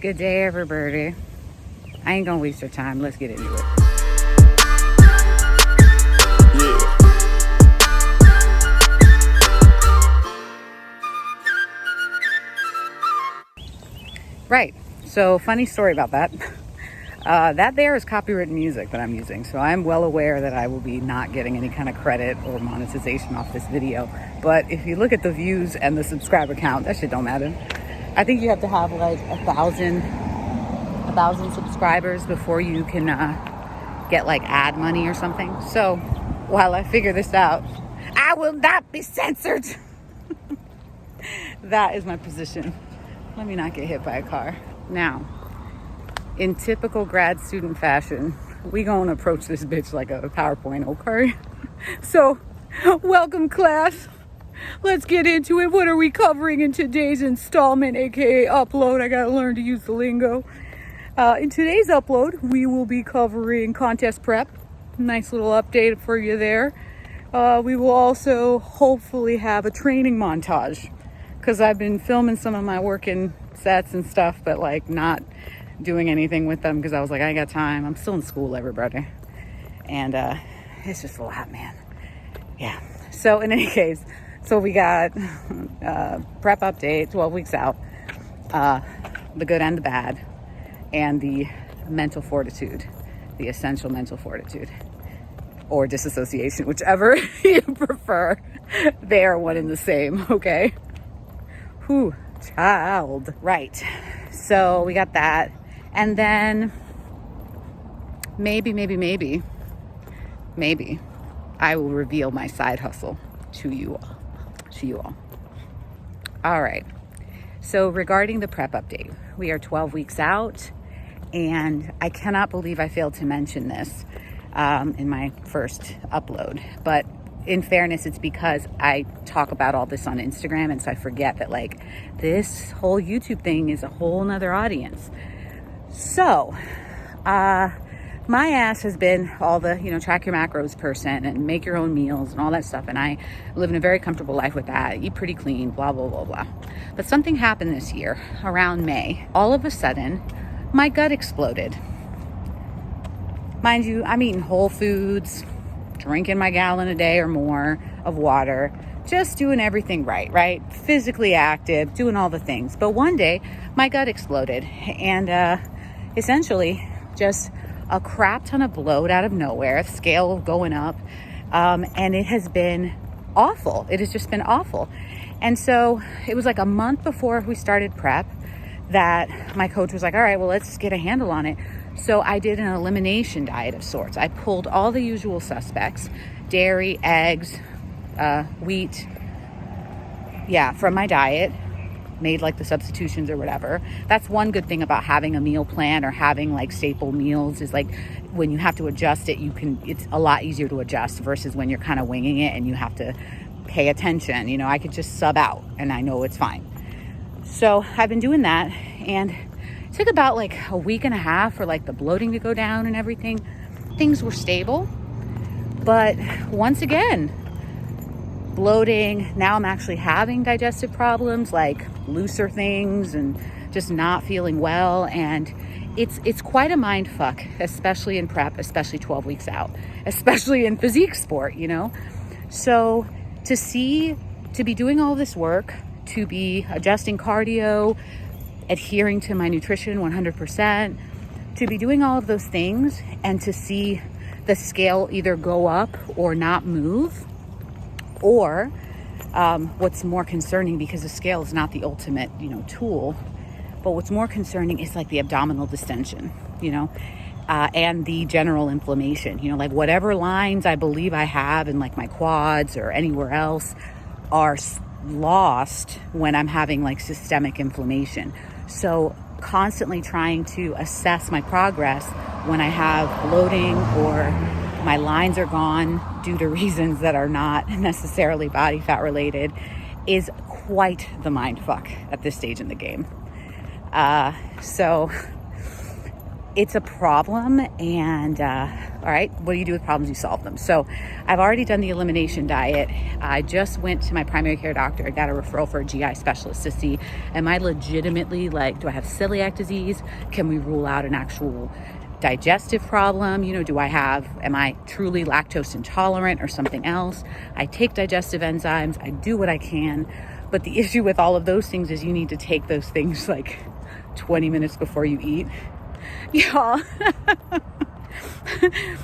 Good day, everybody. I ain't gonna waste your time. Let's get into it. Right. So, funny story about that. That there is copyrighted music that I'm using. So I'm well aware that I will be not getting any kind of credit or monetization off this video. But if you look at the views and the subscriber count, that shit don't matter. I think you have to have like a thousand subscribers before you can get like ad money or something. So while I figure this out, I will not be censored. That is my position. Let me not get hit by a car. Now, in typical grad student fashion, we gonna approach this bitch like a PowerPoint, okay? So, welcome class. Let's get into it. What are we covering in today's installment, aka upload? I gotta learn to use the lingo. In today's upload, we will be covering contest prep. Nice little update for you there. We will also hopefully have a training montage, because I've been filming some of my working sets and stuff, but like not doing anything with them because I was like, I ain't got time. I'm still in school, everybody. And it's just a lot, man. Yeah. So in any case, so we got prep update, 12 weeks out, the good and the bad, and the mental fortitude, the essential mental fortitude, or disassociation, whichever you prefer. They are one and the same, okay? Whew, child. Right. So we got that. And then maybe I will reveal my side hustle to you all. All right. So regarding the prep update, we are 12 weeks out, and I cannot believe I failed to mention this in my first upload. But in fairness, it's because I talk about all this on Instagram, and so I forget that like this whole YouTube thing is a whole nother audience. So, my ass has been all the, track your macros person and make your own meals and all that stuff. And I live in a very comfortable life with that. Eat pretty clean, blah, blah, blah, blah. But something happened this year around May. All of a sudden, my gut exploded. Mind you, I'm eating whole foods, drinking my gallon a day or more of water, just doing everything right? Physically active, doing all the things. But one day, my gut exploded, and essentially just a crap ton of bloat out of nowhere, scale going up, and it has been awful. It has just been awful. And so it was like a month before we started prep that my coach was like, all right, well, let's get a handle on it. So I did an elimination diet of sorts. I pulled all the usual suspects, dairy, eggs, wheat, from my diet, made like the substitutions or whatever. That's one good thing about having a meal plan or having like staple meals, is like when you have to adjust it, it's a lot easier to adjust versus when you're kind of winging it and you have to pay attention. I could just sub out and I know it's fine. So I've been doing that, and it took about like a week and a half for like the bloating to go down and everything. Things were stable, but once again, bloating. Now I'm actually having digestive problems, like looser things, and just not feeling well. And it's quite a mind fuck, especially in prep, especially 12 weeks out, especially in physique sport, So to be doing all this work, to be adjusting cardio, adhering to my nutrition 100%, to be doing all of those things, and to see the scale either go up or not move, or what's more concerning, because the scale is not the ultimate, tool, but what's more concerning is like the abdominal distension, and the general inflammation, like whatever lines I believe I have in like my quads or anywhere else are lost when I'm having like systemic inflammation. So constantly trying to assess my progress when I have bloating or my lines are gone due to reasons that are not necessarily body fat related is quite the mind fuck at this stage in the game. So it's a problem. And all right, what do you do with problems? You solve them. So I've already done the elimination diet. I just went to my primary care doctor. I got a referral for a GI specialist to see, am I legitimately like, do I have celiac disease? Can we rule out an actual digestive problem? You know, am I truly lactose intolerant or something else? I take digestive enzymes. I do what I can. But the issue with all of those things is you need to take those things like 20 minutes before you eat. Y'all,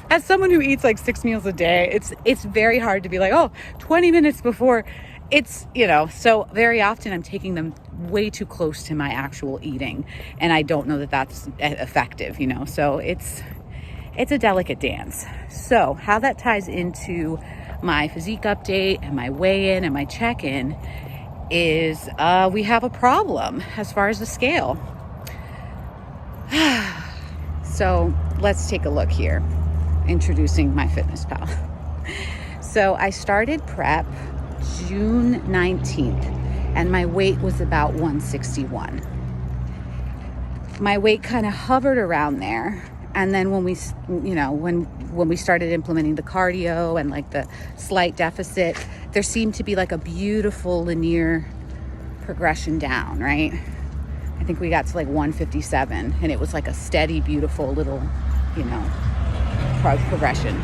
as someone who eats like 6 meals a day, it's very hard to be like, oh, 20 minutes before. It's, you know, so very often I'm taking them way too close to my actual eating, and I don't know that that's effective, you know. So it's a delicate dance. So how that ties into my physique update and my weigh-in and my check-in is we have a problem as far as the scale. So let's take a look here. Introducing MyFitnessPal. So I started prep June 19th, and my weight was about 161. My weight kind of hovered around there. And then when we, you know, when we started implementing the cardio and like the slight deficit, there seemed to be like a beautiful linear progression down, right? I think we got to like 157, and it was like a steady, beautiful little, you know, progression.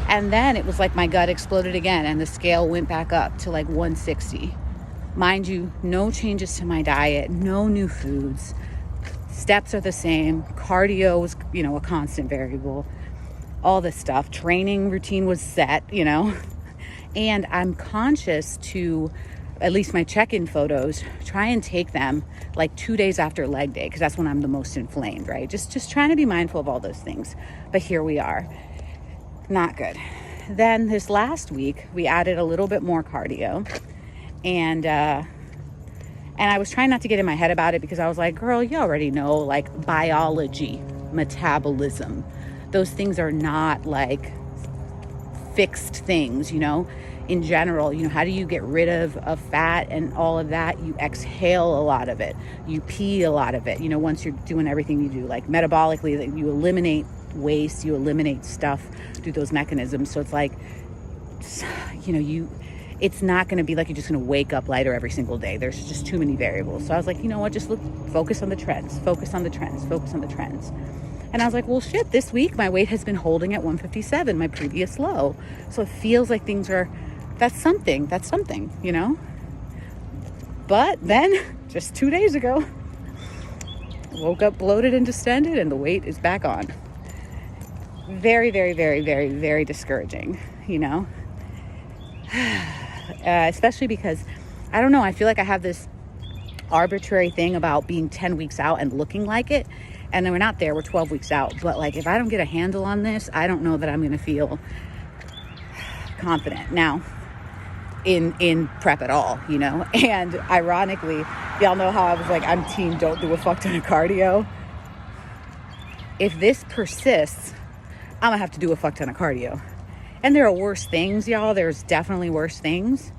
And then it was like my gut exploded again, and the scale went back up to like 160. Mind you, no changes to my diet, no new foods. Steps are the same. Cardio was, you know, a constant variable. All this stuff. Training routine was set, you know. And I'm conscious to, at least my check-in photos, try and take them like 2 days after leg day, because that's when I'm the most inflamed, right? Just trying to be mindful of all those things. But here we are. Not good. Then this last week, we added a little bit more cardio. And I was trying not to get in my head about it, because I was like, girl, you already know, like, biology, metabolism. Those things are not like fixed things, you know. In general, you know, how do you get rid of fat and all of that? You exhale a lot of it. You pee a lot of it. You know, once you're doing everything you do, like metabolically, that you eliminate waste, you eliminate stuff through those mechanisms. So it's like, you know, it's not going to be like you're just going to wake up lighter every single day. There's just too many variables. So I was like, you know what, just focus on the trends, focus on the trends, focus on the trends. And I was like, well, shit, this week my weight has been holding at 157, my previous low. So it feels like that's something, you know? But then just 2 days ago, woke up bloated and distended, and the weight is back on. Very, very, very, very, very discouraging, you know? Especially because, I don't know, I feel like I have this arbitrary thing about being 10 weeks out and looking like it. And then we're not there, we're 12 weeks out. But like, if I don't get a handle on this, I don't know that I'm going to feel confident now in prep at all, you know? And ironically, y'all know how I was like, I'm team don't do a fuck ton of cardio. If this persists, I'm gonna have to do a fuck ton of cardio. And there are worse things, y'all. There's definitely worse things.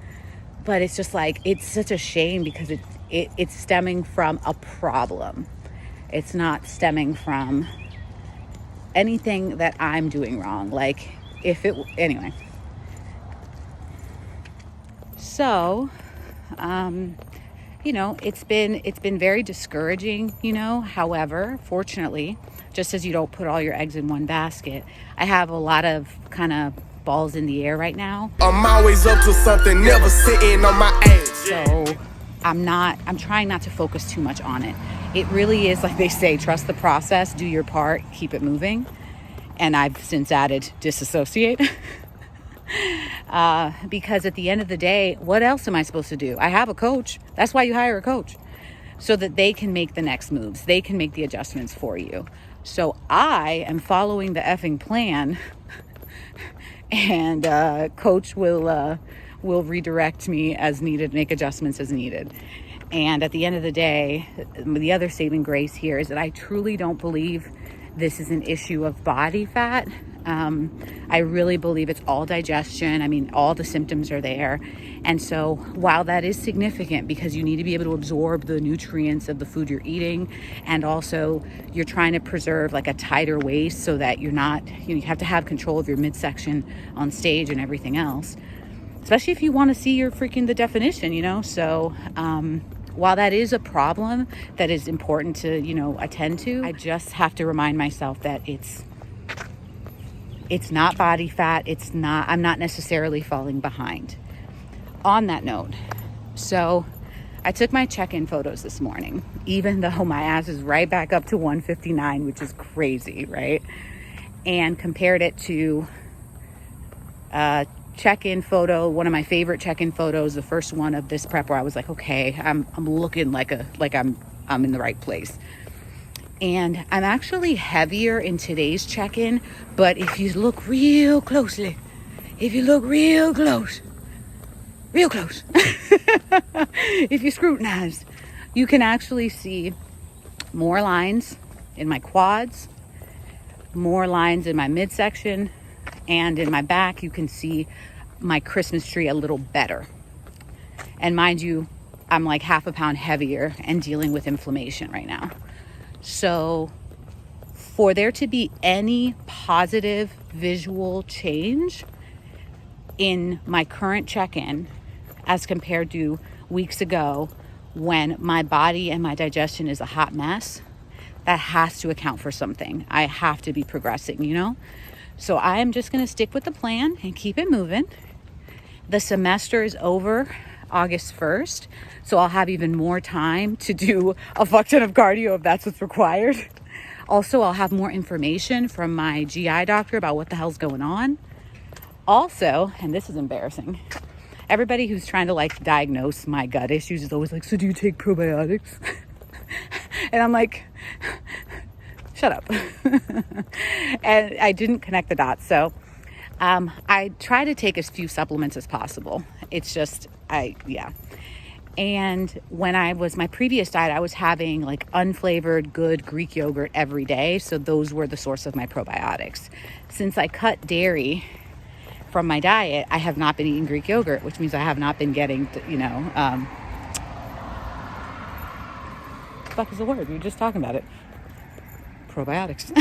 But it's just like, it's such a shame, because it's stemming from a problem. It's not stemming from anything that I'm doing wrong. Like, anyway. So, you know, it's been very discouraging, you know. However, fortunately, just as you don't put all your eggs in one basket, I have a lot of kind of balls in the air right now. I'm always up to something, never sitting on my ass. So I'm trying not to focus too much on it. It really is, like they say, trust the process, do your part, keep it moving. And I've since added disassociate. Because at the end of the day, what else am I supposed to do? I have a coach. That's why you hire a coach, so that they can make the next moves. They can make the adjustments for you. So I am following the effing plan, and coach will redirect me as needed, make adjustments as needed. And at the end of the day, the other saving grace here is that I truly don't believe this is an issue of body fat. I really believe it's all digestion. I mean, all the symptoms are there. And so while that is significant because you need to be able to absorb the nutrients of the food you're eating, and also you're trying to preserve like a tighter waist so that you're not, you have to have control of your midsection on stage and everything else, especially if you want to see your freaking the definition, So while that is a problem that is important to, attend to, I just have to remind myself that it's not body fat. I'm not necessarily falling behind. On that note, so I took my check-in photos this morning, even though my ass is right back up to 159, which is crazy, right? And compared it to a check-in photo, one of my favorite check-in photos, the first one of this prep, where I was like, okay, I'm looking like I'm in the right place. And I'm actually heavier in today's check-in, but if you look real closely, if you scrutinize, you can actually see more lines in my quads, more lines in my midsection, and in my back. You can see my Christmas tree a little better. And mind you, I'm like half a pound heavier and dealing with inflammation right now. So for there to be any positive visual change in my current check-in as compared to weeks ago when my body and my digestion is a hot mess, that has to account for something. I have to be progressing, So I am just going to stick with the plan and keep it moving. The semester is over August 1st, so I'll have even more time to do a fuck ton of cardio if that's what's required. Also, I'll have more information from my GI doctor about what the hell's going on. Also, and this is embarrassing, everybody who's trying to diagnose my gut issues is always like, so do you take probiotics? And I'm like, shut up. And I didn't connect the dots. So I try to take as few supplements as possible. It's just, And when I was my previous diet, I was having unflavored, good Greek yogurt every day. So those were the source of my probiotics. Since I cut dairy from my diet, I have not been eating Greek yogurt, which means I have not been getting, what the fuck is the word? We were just talking about it. Probiotics.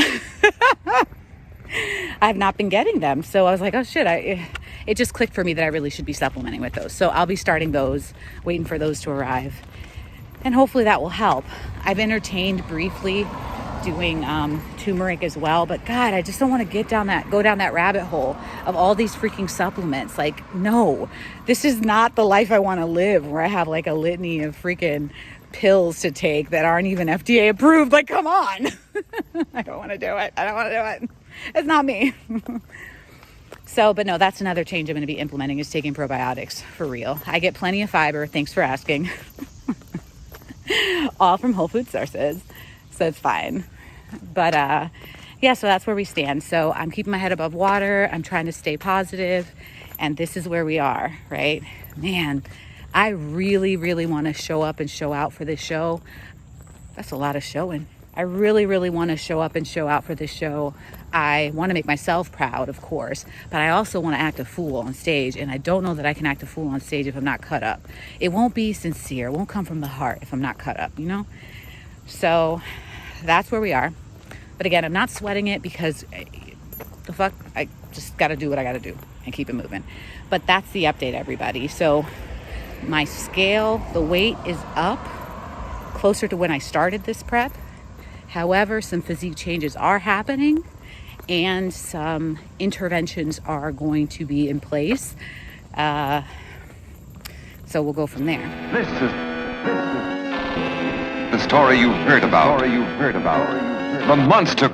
I have not been getting them. So I was like, oh shit, it just clicked for me that I really should be supplementing with those. So I'll be starting those, waiting for those to arrive. And hopefully that will help. I've entertained briefly doing turmeric as well, but God, I just don't want to go down that rabbit hole of all these freaking supplements. No, this is not the life I want to live, where I have a litany of freaking pills to take that aren't even FDA approved. Come on. I don't want to do it. It's not me. So, but no, that's another change I'm going to be implementing, is taking probiotics for real. I get plenty of fiber. Thanks for asking. All from whole food sources. So it's fine. But so that's where we stand. So I'm keeping my head above water. I'm trying to stay positive. And this is where we are, right? Man, I really, really want to show up and show out for this show. That's a lot of showing. I really, really want to show up and show out for this show. I want to make myself proud, of course, but I also want to act a fool on stage. And I don't know that I can act a fool on stage if I'm not cut up. It won't be sincere. It won't come from the heart if I'm not cut up, So that's where we are. But again, I'm not sweating it because the fuck, I just got to do what I got to do and keep it moving. But that's the update, everybody. So my scale, the weight is up closer to when I started this prep. However, some physique changes are happening and some interventions are going to be in place. So we'll go from there. This is the story you heard about. The monster.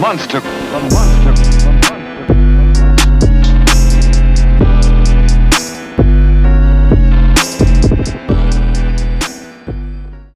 monster.